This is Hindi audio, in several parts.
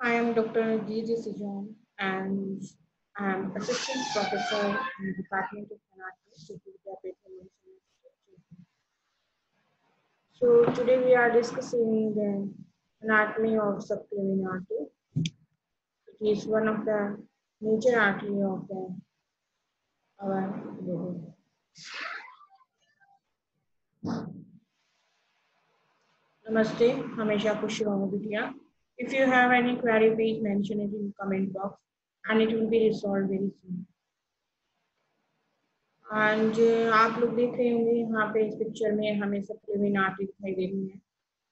I am Dr. G.G. Sijon and I am Assistant Professor in the Department of Anatomy, Vidyapeth University. So today we are discussing the anatomy of subclavian artery. It is one of the major artery of our body. Namaste, हमेशा खुश रहो बिटिया. If you have any query, please mention it in comment box and it will be resolved very soon. And आप लोग देख रहे होंगे यहाँ पे इस पिक्चर में हमें सबक्लेविन आर्टरी दिखाई दे रही है.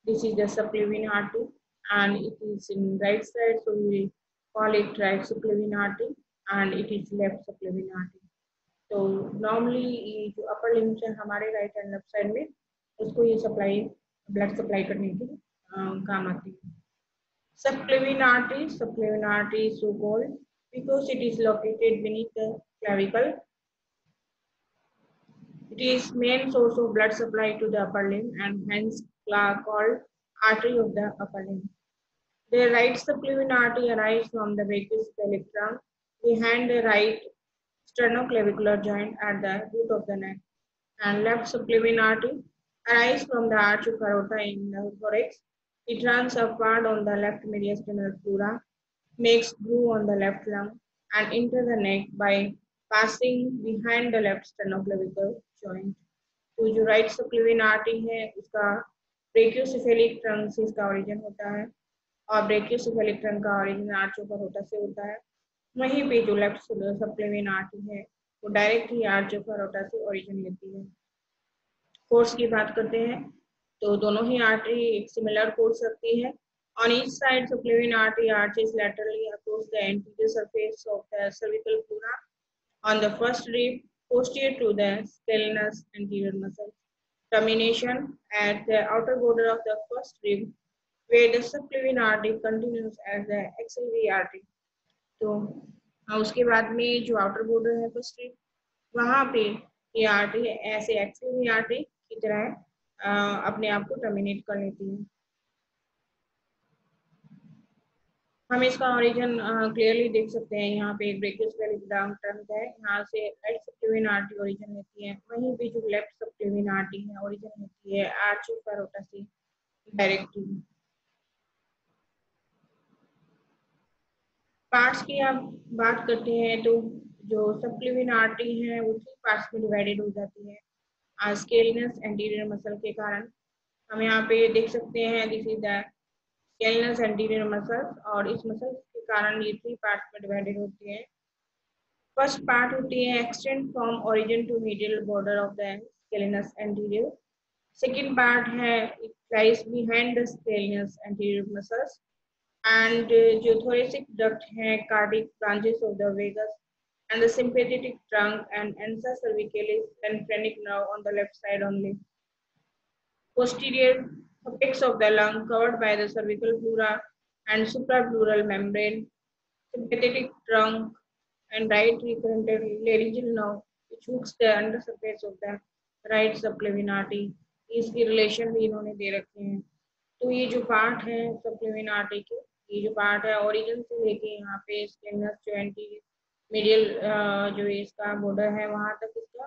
This is the subclavian artery and it is in right side, so we call it right subclavian artery and it is left subclavian artery. तो नॉर्मली ये जो अपर लिम्ब है हमारे राइट एंड लेफ्ट साइड में, उसको ये सप्लाई ब्लड सप्लाई करने के काम आती है. Subclavian artery is so called because it is located beneath the clavicle. It is main source of blood supply to the upper limb and hence called artery of the upper limb. The right subclavian artery arises from the brachiocephalic trunk behind the right sternoclavicular joint at the root of the neck, and left subclavian artery arises from the arch of aorta in the thorax. It runs upward on the left mediastinal pleura, makes groove on the left lung, and enter the neck by passing behind the left sternoclavicular joint. तो जो राइट सबक्लेवियन आर्टरी है उसका ब्रेकियोसेफेलिक ट्रंक से इसका ओरिजिन होता है और ब्रेकियोसेफेलिक ट्रंक का ओरिजिन आर्च ऑफ एरोटा से होता है. वहीं पे जो लेफ्ट सबक्लेवियन आर्टरी है वो direct he arch of aorta से ओरिजिन लेती है. कोर्स की बात करते हैं तो दोनों ही आर्टरी एक सिमिलर कोर्स रखती है. On each side, subclavian artery arches laterally across the anterior surface of the cervical pleura. On the first rib, posterior to the scalenus anterior muscle. Termination at the outer border of the first rib, where the subclavian artery continues as the axillary artery. तो उसके बाद में जो आउटर बॉर्डर है फर्स्ट रिब, वहाँ पे ये आर्टरी ऐसे एक्सिलरी आर्टरी की तरह अपने आप को टर्मिनेट कर लेती है. हम इसका ओरिजिन क्लियरली देख सकते हैं. यहाँ पे एक ब्रेकियोसेफेलिक ट्रंक है, यहाँ से राइट सबक्लेवियन आर्टरी ओरिजिन लेती है. वहीं पे जो लेफ्ट सबक्लेवियन आर्टरी है ओरिजिन लेती है आर्च ऑफ एरोटा से डायरेक्टली. पार्ट्स की आप बात करते हैं तो जो सबक्लेवियन आर्टरी है वो 3 पार्ट्स में डिवाइडेड हो जाती है. स्केलिनस एंटीरियर मसल के कारण हम यहाँ पे देख सकते हैं this is the scalenus anterior muscles, और इस मसल के कारण ये 3 पार्ट्स में डिवाइडेड होती है. फर्स्ट पार्ट होती है extend from origin to medial border of the scalenus anterior. Second part है it lies behind the scalenus anterior muscles and जो thoracic duct है cardiac branches of the vagus and the sympathetic trunk and ansa cervicalis and phrenic nerve on the left side only. Posterior apex of the lung covered by the cervical pleura and suprapleural membrane, sympathetic trunk and right recurrent laryngeal nerve which hooks the undersurface of the right subclavian artery. इसकी रिलेशन भी इन्होंने दे रखे हैं. तो ये जो पार्ट है सबक्लेवियन आर्टरी के, ये जो पार्ट है ओरिजिन से लेके यहाँ पे स्केलिनस जो एंटीरियर मीडियल जो इसका बॉर्डर है वहां तक इसका,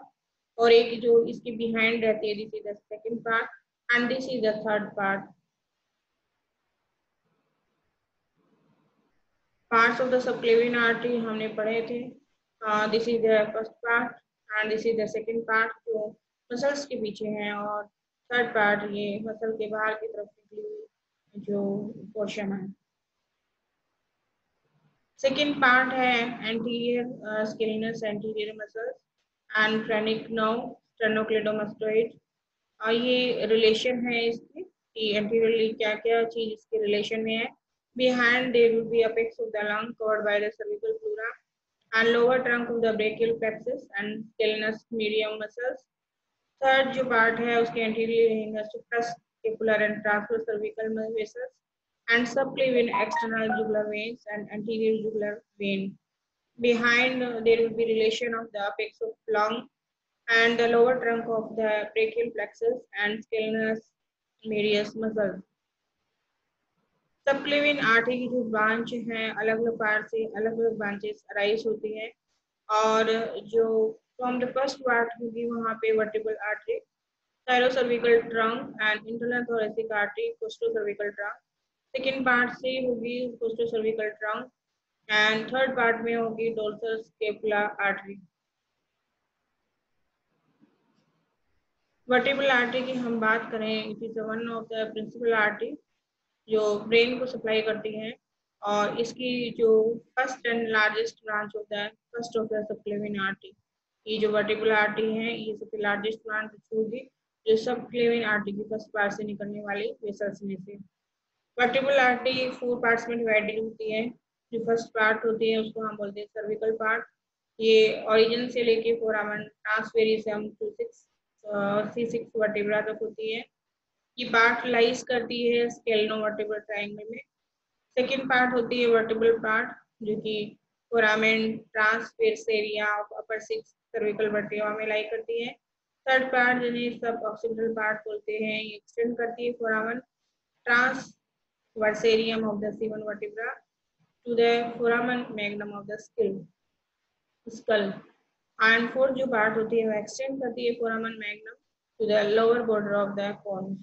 और एक जो इसके बिहाइंड रहती है this is the second part and this is the third part. Parts of the subclavian artery हमने पढ़े थे. This is the first part and this is the second part जो मसल्स के पीछे है, और थर्ड पार्ट ये मसल के बाहर की तरफ निकली हुई जो पोर्शन है. सेकेंड पार्ट है anterior scalenus anterior muscles and phrenic nerve sternocleidomastoid. और ये रिलेशन है इसकी कि एंटीरियरली क्या क्या चीज इसके रिलेशन में है. Behind there will be apex of the lung covered by the cervical pleura and lower trunk of the brachial plexus and scalenus medium muscles. Third जो पार्ट है उसके anterior suprascapular and transverse cervical vessels and subclavian external jugular veins and anterior jugular vein. Behind there will be relation of the apex of lung and the lower trunk of the brachial plexus and scalenus medius muscles. Subclavian artery की जो ब्रांच है अलग अलग पार्ट से अलग अलग ब्रांचेस अराइज होती हैं और जो फ्रॉम द फर्स्ट पार्ट होगी वहाँ पे vertebral artery, thyrocervical trunk and internal thoracic artery, costocervical trunk. Second part से होगी costocervical trunk and third part में होगी dorsal scapula artery. Vertebral artery की हम बात करें, it is one of the principal artery जो ब्रेन को सप्लाई करती है और इसकी जो फर्स्ट एंड लार्जेस्ट ब्रांच होता है first of the subclavian artery. ये जो वर्टिब्रल आर्टरी है ये सबसे लार्जेस्ट ब्रांच होगी जो सबक्लेवियन आर्टरी की फर्स्ट पार्ट से निकलने वाली वेसल्स में से। वर्टिब्रल आर्टरी 4 पार्ट्स में डिवाइडेड होती है। जो फर्स्ट पार्ट होती है उसको हम बोलते हैं सर्विकल पार्ट। ये ओरिजिन से लेके फोरामन ट्रांसफेरिसम टू 6 वर्टिब्रा तक होती है। ये पार्ट लाइज करती है स्केलेनोवर्टिब्रल ट्रायंगल में। सेकेंड पार्ट होती है वर्टिब्रल पार्ट जो कि foramen transversarium area of upper 6 cervical vertebra में लाई करती है। थर्ड पार्ट जिन्हें सब ऑक्सीपिटल पार्ट बोलते हैं ये एक्सटेंड करती है foramen transversarium of the 7 vertebra to the foramen magnum of the skull. And fourth जो पार्ट होती है वो एक्सटेंड करती है foramen magnum to the lower border of the corns.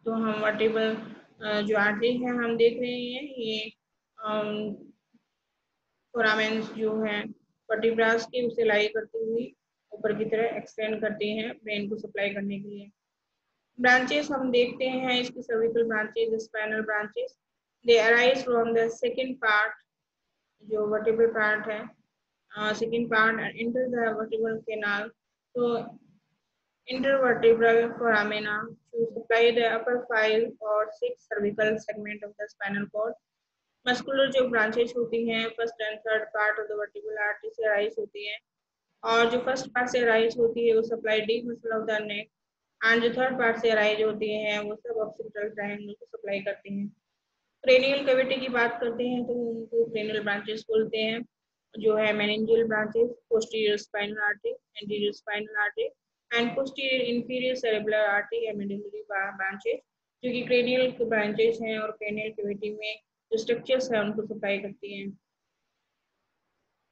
तो हम वर्टिब्रल जो आर्टरी है हम देख रहे हैं ये फोरामेंस जो है वर्टिब्रास के उसे लाई करती हुई ऊपर की तरह एक्सटेंड करती हैं ब्रेन को सप्लाई करने के लिए। ब्रांचेस हम देखते हैं इसकी cervical branches, spinal branches, they arise from the second part जो वर्टिब्रल पार्ट है, second part and enter the vertebral canal. तो intervertebral foramina to supply the upper 5 or 6 cervical segment of the spinal cord। Muscular जो ब्रांचेस होती हैं first and third part of the vertebral artery से अराइज होती हैं और जो फर्स्ट पार्ट से अराइज होती है वो supply deep muscle of the neck and जो थर्ड पार्ट से अराइज होती हैं वो सब ऑक्सीपिटल ट्रायंगल को सप्लाई करती हैं। क्रेनियल कैविटी की बात करते हैं तो उनको क्रेनियल ब्रांचेस बोलते हैं जो है meningeal branches, posterior spinal artery, anterior spinal artery and posterior inferior cerebral artery या मेडुलरी ब्रांचेस जो कि क्रेनियल ब्रांचेस हैं और क्रेनियल कैविटी में जो स्ट्रक्चर्स हैं उनको सप्लाई करती हैं।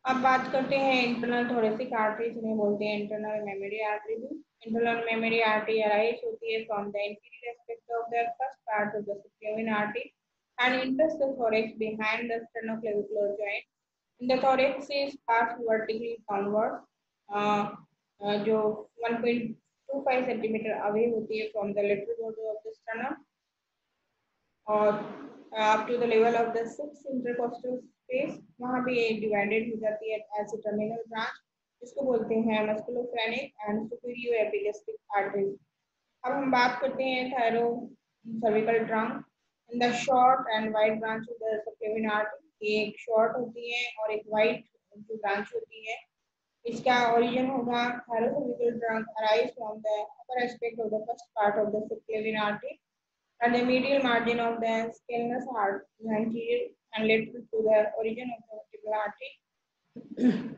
अब बात करते हैं इंटरनल थोरेसिक आर्टरी जिन्हें बोलते हैं इंटरनल मेमोरी आर्टरी भी। इंटरनल मेमोरी आर्टरी अराइज होती है from the inferior aspect of the first part of the subclavian artery and enters the thorax behind the sternoclavicular joint. In the thorax is passed vertically downward, जो 1.25 सेंटीमीटर अवे होती है from the lateral border of the sternum और up to the level of the 6 intercostal space। वहाँ पे ये डिवाइडेड हो जाती है एज ए टर्मिनल ब्रांच जिसको बोलते हैं मस्कुलोफ्रेनिक एंड सुपीरियर एपिगेस्टिक आर्टरीज। अब हम बात करते हैं thyro cervical trunk. In the short and wide branch of the subclavian artery, एक शॉर्ट होती है और एक वाइड जो ब्रांच होती है। इसका ओरिजिन होगा thyrocervical trunk arise from the upper aspect of the first part of the subclavian artery and the medial margin of the scalenus anterior and lateral to the origin of the vertebral artery।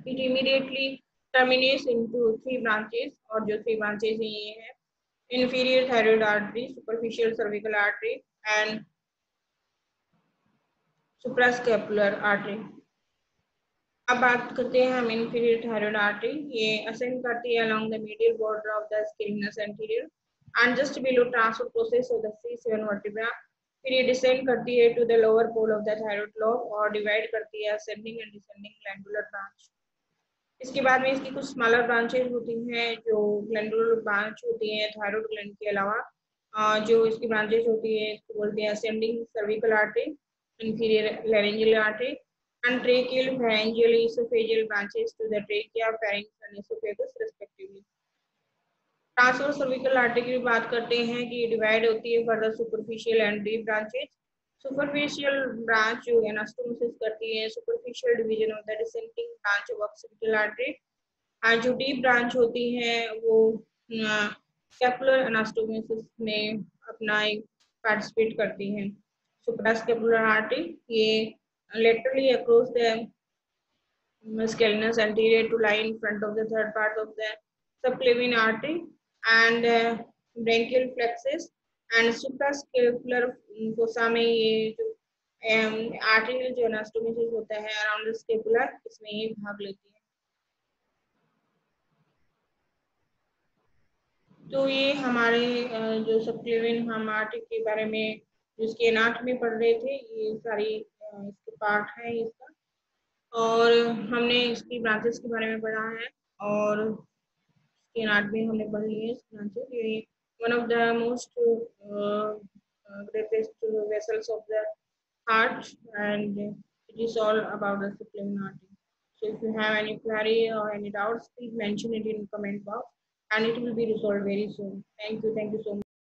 It immediately terminates into 3 branches और जो 3 branches हैं ये है inferior thyroid artery, superficial cervical artery and suprascapular artery। अब बात करते हैं हम inferior thyroid artery। ये ascend करती है along the medial border of the scalenus anterior and just below transverse process of the C7 vertebra। फिर ये डिसेंड करती है to the lower pole of the thyroid lobe और डिवाइड करती है ascending and descending glandular branch. इसके बाद में इसकी कुछ स्मॉलर ब्रांचेज होती हैं जो ग्लैंडुलर ब्रांच होती हैं थायराइड ग्लैंड के अलावा। जो इसकी ब्रांचेज होती है इसको बोलते हैं ascending cervical artery, inferior laryngeal artery and tracheal pharyngeal oesophageal branches to the trachea, pharynx and oesophagus respectively. Transverse cervical artery की बात करते हैं कि डिवाइड होती है further superficial and deep branches. Superficial branch जो एनास्टोमोसिस करती है superficial division of the descending branch of occipital artery और जो डीप ब्रांच होती है वो स्कैपुलर एनास्टोमोसिस में अपना एक पार्टिसिपेट करती हैं। सुप्रास्कैपुलर आर्टरी ये laterally across the scalenus anterior to lie in front of the third part of the subclavian artery and branchial plexus and suprascapular fossa में ये जो आर्टेरियल जो एनास्टोमोसिस होता है अराउंड द स्केपुलर, इसमें ये भाग लेती है। तो ये हमारे जो सबक्लेविन हम आर्टरी के बारे में जिसके एनाटॉमी पढ़ रहे थे, ये सारी इसके पार्ट है इसका, और हमने इसकी ब्रांचेस के बारे में पढ़ा है, और इसकी एनाटॉमी हमने पढ़ ली है। ब्रांचेस ये one of the most greatest vessels of the heart, and it is all about the subclavian artery. So if you have any query or any doubts, please mention it in comment box, and it will be resolved very soon. Thank you so much.